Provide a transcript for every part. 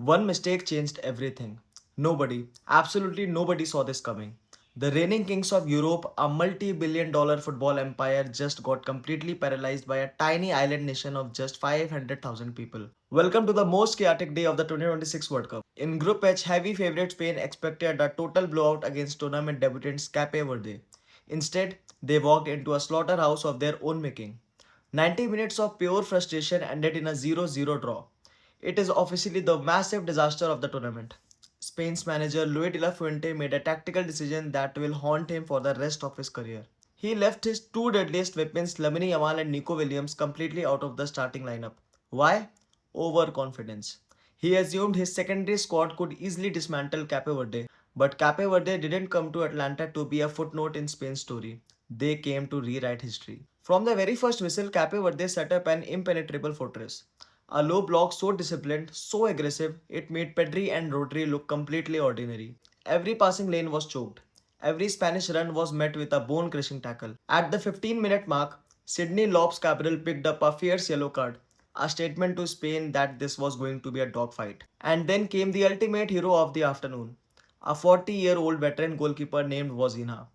One mistake changed everything. Nobody, absolutely nobody saw this coming. The reigning kings of Europe, a multi-billion-dollar football empire, just got completely paralyzed by a tiny island nation of just 500,000 people. Welcome to the most chaotic day of the 2026 World Cup. In Group H, heavy favorite Spain expected a total blowout against tournament debutants Cape Verde. Instead, they walked into a slaughterhouse of their own making. 90 minutes of pure frustration ended in a 0-0 draw. It is officially the massive disaster of the tournament. Spain's manager Luis de la Fuente made a tactical decision that will haunt him for the rest of his career. He left his two deadliest weapons, Lamine Yamal and Nico Williams, completely out of the starting lineup. Why? Overconfidence. He assumed his secondary squad could easily dismantle Cape Verde. But Cape Verde didn't come to Atlanta to be a footnote in Spain's story. They came to rewrite history. From the very first whistle, Cape Verde set up an impenetrable fortress. A low block so disciplined, so aggressive, it made Pedri and Rodri look completely ordinary. Every passing lane was choked. Every Spanish run was met with a bone-crushing tackle. At the 15-minute mark, Sydney Lopes Cabral picked up a fierce yellow card, a statement to Spain that this was going to be a dogfight. And then came the ultimate hero of the afternoon, a 40-year-old veteran goalkeeper named Vozinha.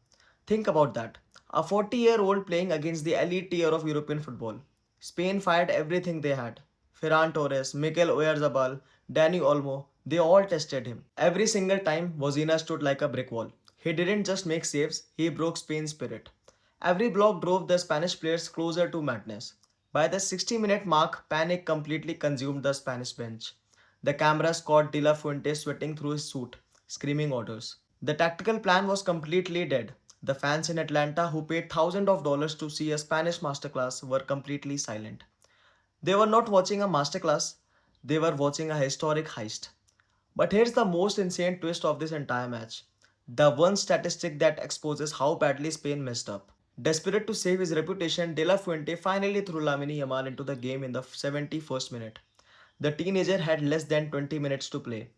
Think about that. A 40-year-old playing against the elite tier of European football. Spain fired everything they had. Ferran Torres, Mikel Oyarzabal, Dani Olmo, they all tested him. Every single time, Vozinha stood like a brick wall. He didn't just make saves, he broke Spain's spirit. Every block drove the Spanish players closer to madness. By the 60-minute mark, panic completely consumed the Spanish bench. The cameras caught De La Fuente sweating through his suit, screaming orders. The tactical plan was completely dead. The fans in Atlanta who paid thousands of dollars to see a Spanish masterclass were completely silent. They were not watching a masterclass, they were watching a historic heist. But here's the most insane twist of this entire match. The one statistic that exposes how badly Spain messed up. Desperate to save his reputation, De La Fuente finally threw Lamine Yamal into the game in the 71st minute. The teenager had less than 20 minutes to play.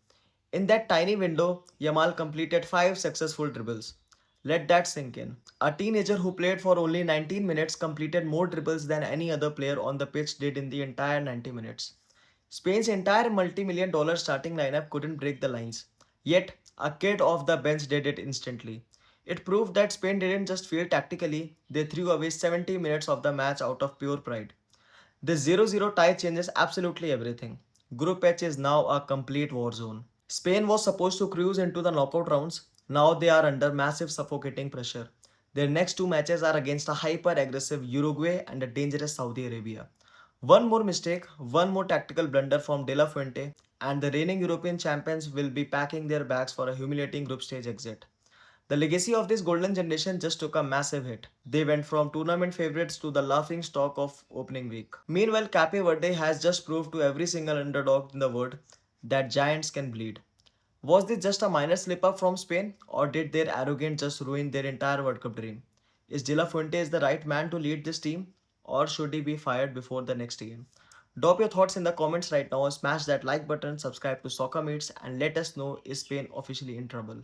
In that tiny window, Yamal completed 5 successful dribbles. Let that sink in. A teenager who played for only 19 minutes completed more dribbles than any other player on the pitch did in the entire 90 minutes. Spain's entire multi-million dollar starting lineup couldn't break the lines. Yet, a kid off the bench did it instantly. It proved that Spain didn't just fail tactically, they threw away 70 minutes of the match out of pure pride. This 0-0 tie changes absolutely everything. Group H is now a complete war zone. Spain was supposed to cruise into the knockout rounds. Now they are under massive suffocating pressure. Their next two matches are against a hyper-aggressive Uruguay and a dangerous Saudi Arabia. One more mistake, one more tactical blunder from De La Fuente, and the reigning European champions will be packing their bags for a humiliating group stage exit. The legacy of this golden generation just took a massive hit. They went from tournament favorites to the laughing stock of opening week. Meanwhile, Cape Verde has just proved to every single underdog in the world that giants can bleed. Was this just a minor slip up from Spain, or did their arrogance just ruin their entire World Cup dream? Is De La Fuente the right man to lead this team, or should he be fired before the next game? Drop your thoughts in the comments right now, smash that like button, subscribe to Soccer Mates, and let us know, is Spain officially in trouble?